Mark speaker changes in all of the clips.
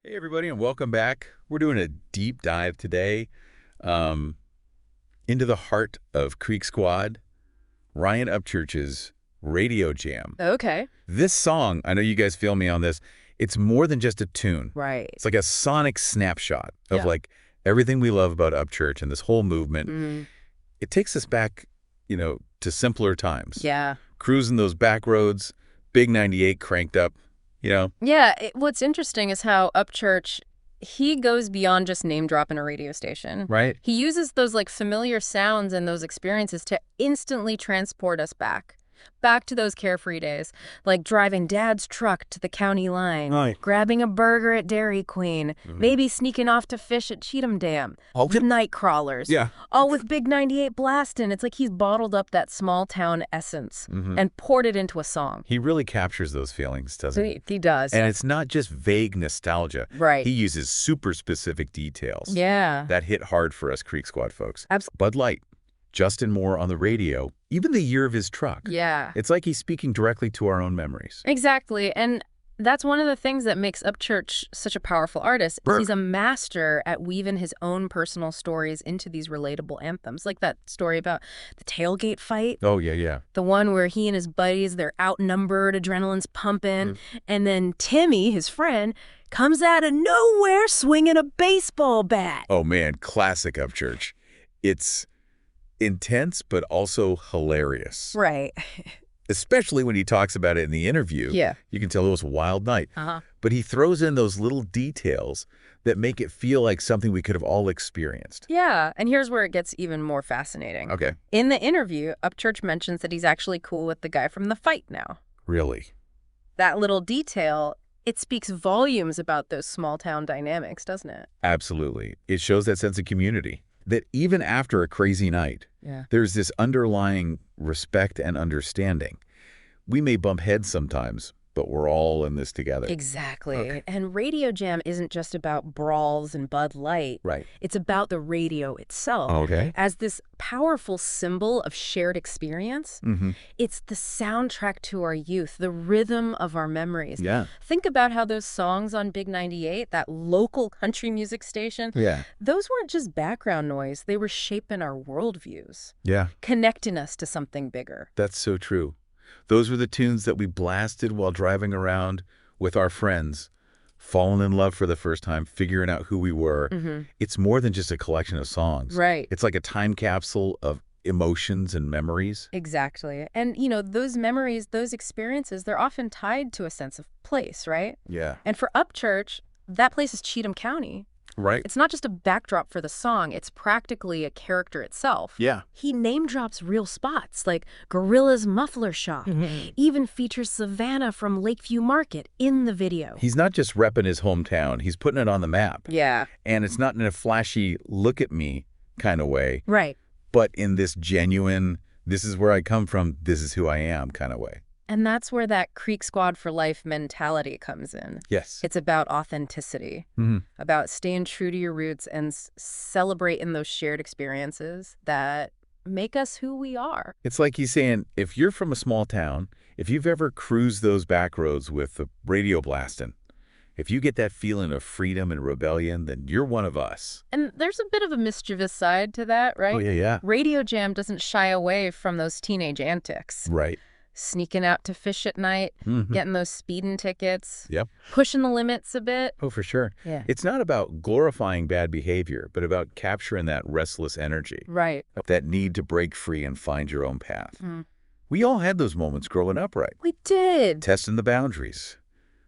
Speaker 1: Hey, everybody, and welcome back. We're doing a deep dive today um, into the heart of Creek Squad, Ryan Upchurch's Radio Jam.
Speaker 2: Okay.
Speaker 1: This song, I know you guys feel me on this, it's more than just a tune.
Speaker 2: Right.
Speaker 1: It's like a sonic snapshot of
Speaker 2: Yeah.
Speaker 1: like everything we love about Upchurch and this whole movement.
Speaker 2: Mm.
Speaker 1: It takes us back, to simpler times.
Speaker 2: Yeah.
Speaker 1: Cruising those back roads, big 98 cranked up,
Speaker 2: Yeah. What's interesting is how Upchurch, he goes beyond just name dropping a radio station.
Speaker 1: Right?
Speaker 2: He uses those like familiar sounds and those experiences to instantly transport us back to those carefree days, like driving Dad's truck to the county line,
Speaker 1: Right.
Speaker 2: grabbing a burger at Dairy Queen, maybe sneaking off to fish at Cheatham Dam, with night crawlers,
Speaker 1: Yeah.
Speaker 2: all with Big 98 blasting. It's like he's bottled up that small town essence and poured it into a song.
Speaker 1: He really captures those feelings, doesn't he?
Speaker 2: He does.
Speaker 1: And it's not just vague nostalgia.
Speaker 2: Right.
Speaker 1: He uses super specific details.
Speaker 2: Yeah.
Speaker 1: That hit hard for us Creek Squad folks.
Speaker 2: Absolutely.
Speaker 1: Bud Light, Justin Moore on the radio, even the year of his truck.
Speaker 2: Yeah.
Speaker 1: It's like he's speaking directly to our own memories.
Speaker 2: Exactly. And that's one of the things that makes Upchurch such a powerful artist.
Speaker 1: Burr.
Speaker 2: He's a master at weaving his own personal stories into these relatable anthems. Like that story about the tailgate fight.
Speaker 1: Oh, yeah.
Speaker 2: The one where he and his buddies, they're outnumbered, adrenaline's pumping. And then Timmy, his friend, comes out of nowhere swinging a baseball bat.
Speaker 1: Oh, man, classic Upchurch. It's intense, but also hilarious.
Speaker 2: Right.
Speaker 1: Especially when he talks about it in the interview.
Speaker 2: Yeah.
Speaker 1: You can tell it was a wild night.
Speaker 2: Uh-huh.
Speaker 1: But he throws in those little details that make it feel like something we could have all experienced.
Speaker 2: Yeah. And here's where it gets even more fascinating.
Speaker 1: Okay.
Speaker 2: In the interview, Upchurch mentions that he's actually cool with the guy from the fight now.
Speaker 1: Really?
Speaker 2: That little detail, it speaks volumes about those small town dynamics, doesn't it?
Speaker 1: Absolutely. It shows that sense of community. That even after a crazy night,
Speaker 2: Yeah.
Speaker 1: there's this underlying respect and understanding. We may bump heads sometimes, but we're all in this together.
Speaker 2: Exactly.
Speaker 1: Okay.
Speaker 2: And Radio Jam isn't just about brawls and Bud Light.
Speaker 1: Right.
Speaker 2: It's about the radio itself.
Speaker 1: Okay.
Speaker 2: As this powerful symbol of shared experience. It's the soundtrack to our youth, the rhythm of our memories.
Speaker 1: Yeah.
Speaker 2: Think about how those songs on Big 98, that local country music station,
Speaker 1: Yeah.
Speaker 2: those weren't just background noise. They were shaping our worldviews,
Speaker 1: Yeah.
Speaker 2: connecting us to something bigger.
Speaker 1: That's so true. Those were the tunes that we blasted while driving around with our friends, falling in love for the first time, figuring out who we were. It's more than just a collection of songs.
Speaker 2: Right.
Speaker 1: It's like a time capsule of emotions and memories.
Speaker 2: Exactly. And, those memories, those experiences, they're often tied to a sense of place, right?
Speaker 1: Yeah.
Speaker 2: And for Upchurch, that place is Cheatham County.
Speaker 1: Right?
Speaker 2: It's not just a backdrop for the song, it's practically a character itself.
Speaker 1: Yeah.
Speaker 2: He name drops real spots like Gorilla's Muffler Shop, even features Savannah from Lakeview Market in the video.
Speaker 1: He's not just repping his hometown, he's putting it on the map.
Speaker 2: Yeah.
Speaker 1: And it's not in a flashy, look at me kind of way,
Speaker 2: Right.
Speaker 1: but in this genuine, this is where I come from, this is who I am kind of way.
Speaker 2: And that's where that Creek Squad for life mentality comes in.
Speaker 1: Yes.
Speaker 2: It's about authenticity, about staying true to your roots and celebrating those shared experiences that make us who we are.
Speaker 1: It's like he's saying, if you're from a small town, if you've ever cruised those back roads with the radio blasting, if you get that feeling of freedom and rebellion, then you're one of us.
Speaker 2: And there's a bit of a mischievous side to that, right?
Speaker 1: Oh, yeah.
Speaker 2: Radio Jam doesn't shy away from those teenage antics.
Speaker 1: Right.
Speaker 2: Sneaking out to fish at night, getting those speeding tickets,
Speaker 1: Yep.
Speaker 2: pushing the limits a bit.
Speaker 1: Oh, for sure.
Speaker 2: Yeah.
Speaker 1: It's not about glorifying bad behavior, but about capturing that restless energy,
Speaker 2: Right.
Speaker 1: that need to break free and find your own path. We all had those moments growing up, right?
Speaker 2: We did.
Speaker 1: Testing the boundaries,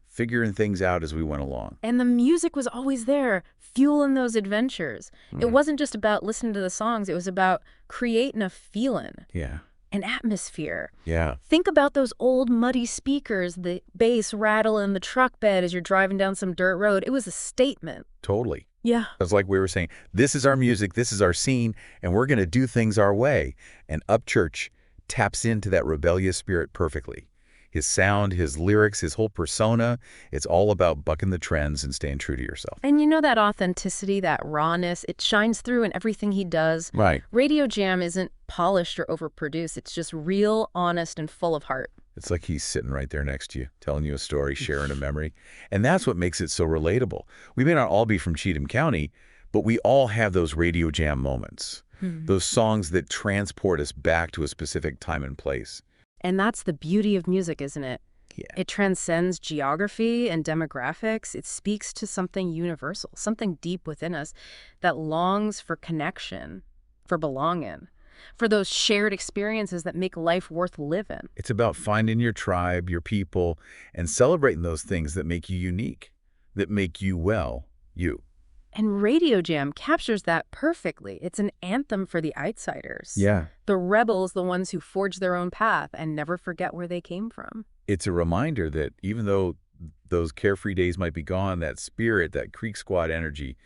Speaker 1: figuring things out as we went along.
Speaker 2: And the music was always there, fueling those adventures. It wasn't just about listening to the songs. It was about creating a feeling,
Speaker 1: Yeah.
Speaker 2: an atmosphere.
Speaker 1: Yeah.
Speaker 2: Think about those old muddy speakers, the bass rattle in the truck bed as you're driving down some dirt road. It was a statement.
Speaker 1: Totally.
Speaker 2: Yeah.
Speaker 1: It's like we were saying, this is our music, this is our scene, and we're going to do things our way. And Upchurch taps into that rebellious spirit perfectly. His sound, his lyrics, his whole persona, it's all about bucking the trends and staying true to yourself.
Speaker 2: And that authenticity, that rawness, it shines through in everything he does.
Speaker 1: Right.
Speaker 2: Radio Jam isn't polished or overproduced. It's just real, honest, and full of heart.
Speaker 1: It's like he's sitting right there next to you, telling you a story, sharing a memory. And that's what makes it so relatable. We may not all be from Cheatham County, but we all have those radio jam moments, those songs that transport us back to a specific time and place.
Speaker 2: And that's the beauty of music, isn't it?
Speaker 1: Yeah.
Speaker 2: It transcends geography and demographics. It speaks to something universal, something deep within us that longs for connection, for belonging, for those shared experiences that make life worth living.
Speaker 1: It's about finding your tribe, your people, and celebrating those things that make you unique, that make you, well, you.
Speaker 2: And Radio Jam captures that perfectly. It's an anthem for the outsiders.
Speaker 1: Yeah.
Speaker 2: The rebels, the ones who forge their own path and never forget where they came from.
Speaker 1: It's a reminder that even though those carefree days might be gone, that spirit, that Creek Squad energy,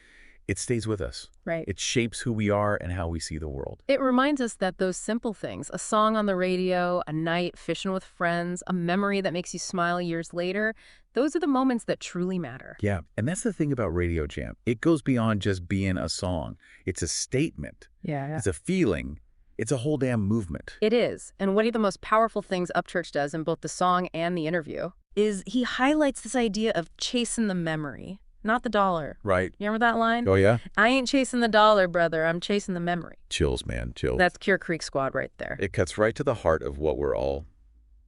Speaker 1: it stays with us.
Speaker 2: Right.
Speaker 1: It shapes who we are and how we see the world.
Speaker 2: It reminds us that those simple things, a song on the radio, a night fishing with friends, a memory that makes you smile years later, those are the moments that truly matter.
Speaker 1: Yeah, and that's the thing about Radio Jam. It goes beyond just being a song. It's a statement.
Speaker 2: Yeah.
Speaker 1: It's a feeling. It's a whole damn movement.
Speaker 2: It is. And one of the most powerful things Upchurch does in both the song and the interview is he highlights this idea of chasing the memory, not the dollar.
Speaker 1: Right.
Speaker 2: You remember that line?
Speaker 1: Oh, yeah?
Speaker 2: I ain't chasing the dollar, brother. I'm chasing the memory.
Speaker 1: Chills, man, chills.
Speaker 2: That's Pure Creek Squad right there.
Speaker 1: It cuts right to the heart of what we're all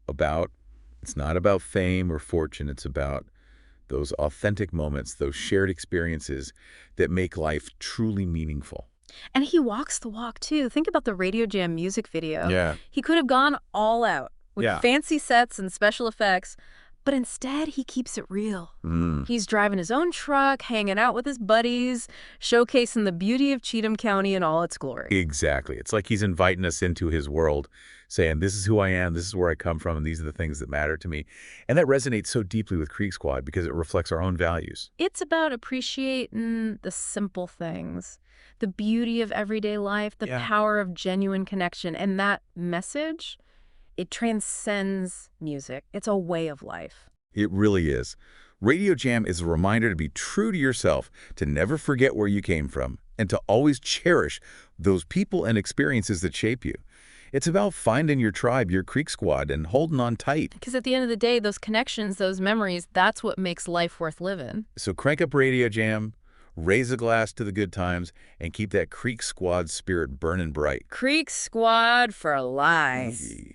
Speaker 1: about. It's not about fame or fortune. It's about those authentic moments, those shared experiences that make life truly meaningful.
Speaker 2: And he walks the walk, too. Think about the Radio Jam music video.
Speaker 1: Yeah.
Speaker 2: He could have gone all out with
Speaker 1: Yeah.
Speaker 2: fancy sets and special effects, but instead he keeps it real. He's driving his own truck, hanging out with his buddies, showcasing the beauty of Cheatham County in all its glory.
Speaker 1: Exactly. It's like he's inviting us into his world, saying, this is who I am, this is where I come from, and these are the things that matter to me. And that resonates so deeply with Creek Squad because it reflects our own values.
Speaker 2: It's about appreciating the simple things, the beauty of everyday life, the power of genuine connection. And that message, it transcends music. It's a way of life.
Speaker 1: It really is. Radio Jam is a reminder to be true to yourself, to never forget where you came from, and to always cherish those people and experiences that shape you. It's about finding your tribe, your Creek Squad, and holding on tight.
Speaker 2: Because at the end of the day, those connections, those memories, that's what makes life worth living.
Speaker 1: So crank up Radio Jam, raise a glass to the good times, and keep that Creek Squad spirit burning bright.
Speaker 2: Creek Squad for life.
Speaker 1: Yeah.